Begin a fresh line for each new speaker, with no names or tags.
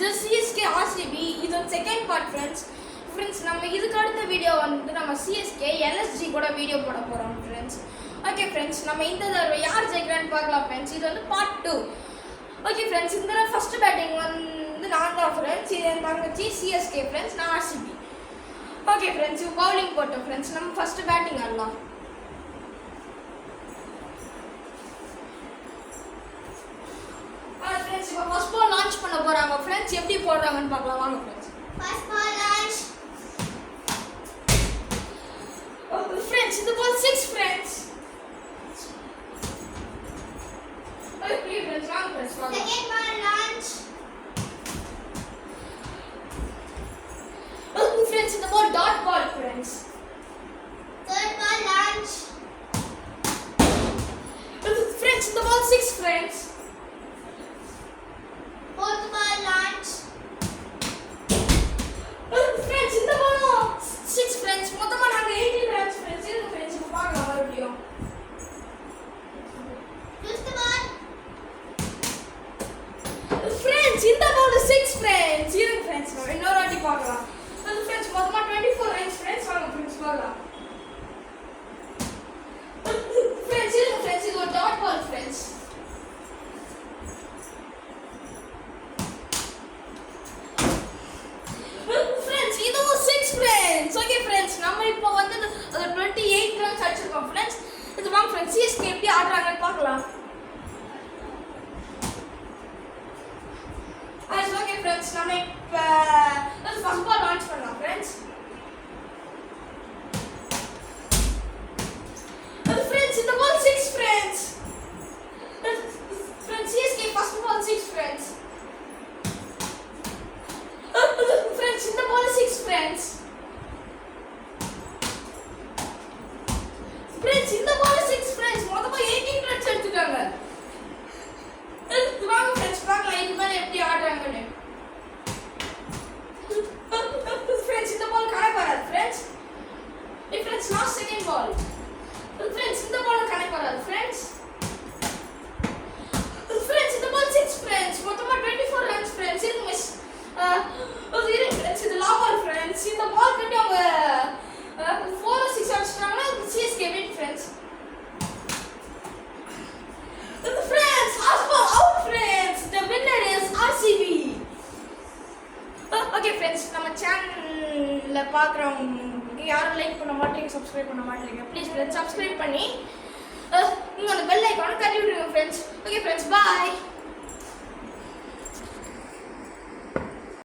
this CSK RCB இது second part friends நம்ம இதுக்கு அடுத்த வீடியோ வந்து நம்ம CSK LSG கூட வீடியோ போட போகிறோம் ஃப்ரெண்ட்ஸ். ஓகே ஃப்ரெண்ட்ஸ், நம்ம இந்த தடவை யார் ஜெயிக்கிறான்னு பார்க்கலாம் ஃப்ரெண்ட்ஸ். இது வந்து பார்ட் 2. ஓகே ஃப்ரெண்ட்ஸ், இந்த தடவை ஃபஸ்ட்டு பேட்டிங் வந்து நான் தான் ஃப்ரெண்ட்ஸ். இது என் தங்கச்சி CSK ஃப்ரெண்ட்ஸ், நான் RCB. ஓகே ஃப்ரெண்ட்ஸ், இப்போ பவுலிங் போட்டோம் ஃப்ரெண்ட்ஸ். நம்ம ஃபஸ்ட்டு பேட்டிங் ஆடலாம். ஃப்ரெண்ட்ஸ், இப்போ ஃபர்ஸ்ட் பால் லான்ச் பண்ண போகிறாங்க ஃப்ரெண்ட்ஸ். எப்படி போடுறாங்கன்னு பார்க்கலாம் வாங்க friends.
First ball launch.
Friends, the ball 6 friends. Okay, friends, wrong friends.
Second ball launch.
Friends, the ball dot ball friends.
Third ball launch.
Friends, the ball 6 friends.
Fourth ball launch.
Friends, இந்த ball 6 friends. மொத்தமா நாங்க 18 runs friends. இது friends இப்ப பார்க்கலாம் மறுபடியும்.
Fifth ball.
Friends, இந்த ball 6 friends. இது friends நம்ம இன்னொரு வாட்டி பார்க்கலாம். அது friends மொத்தமா 24 runs friends. வாங்க friends பார்க்கலாம். Friends, இது friends இது ஒரு dot ball friends. Okay friends, நம்ம இப்போ வந்து 28 ரன்ஸ் அடிச்சிருக்கோம் ஃப்ரெண்ட்ஸ். இது வாங்க ஃப்ரெண்ட்ஸ், CSK எப்படி ஆடுறாங்கன்னு பார்க்கலாம். ஓகே ஃப்ரெண்ட்ஸ், நம்ம இப்போ ஃபர்ஸ்ட் பால் லான்ச் பண்ணலாம் ஃப்ரெண்ட்ஸ். ஃப்ரெண்ட்ஸ், இந்த ball 6 friends. Friends, CSK first ball 6 friends. Friends, இந்த பால் 6 ஃப்ரெண்ட்ஸ். Friends, இந்த பால் 6 friends. மொத்தமா 18 ரன்ஸ் எடுத்துட்டாங்க. வாங்க friends பார்க்கலாம் இது மேல எப்படி ஆடுறாங்கன்னு. Friends, இந்த பால் கணக்கு வராது friends. Friends, last second ball. Friends, இந்த பால் கணக்கு வராது friends. Friends, இந்த பால் 6 friends. மொத்தமா 24 ரன்ஸ் friends. இது மிஸ் இது friends, இது லாங் பால் friends. இந்த பால் கட்டி அவங்க 4 or 6 அடிச்சிட்டாங்கன்னா CSK win friends. Friends, last ball out friends. The winner is RCB. Okay friends, நம்ம சேனல்ல பார்க்குறவங்க யாரும் லைக் பண்ண மாட்டீங்க, சப்ஸ்கிரைப் பண்ண மாட்டீங்க, ப்ளீஸ் ஃப்ரெண்ட்ஸ் சப்ஸ்கிரைப் பண்ணி உங்களோட பெல் ஐகானை தட்டி விடுங்க ஃப்ரெண்ட்ஸ். ஓகே ஃப்ரெண்ட்ஸ், பாய்.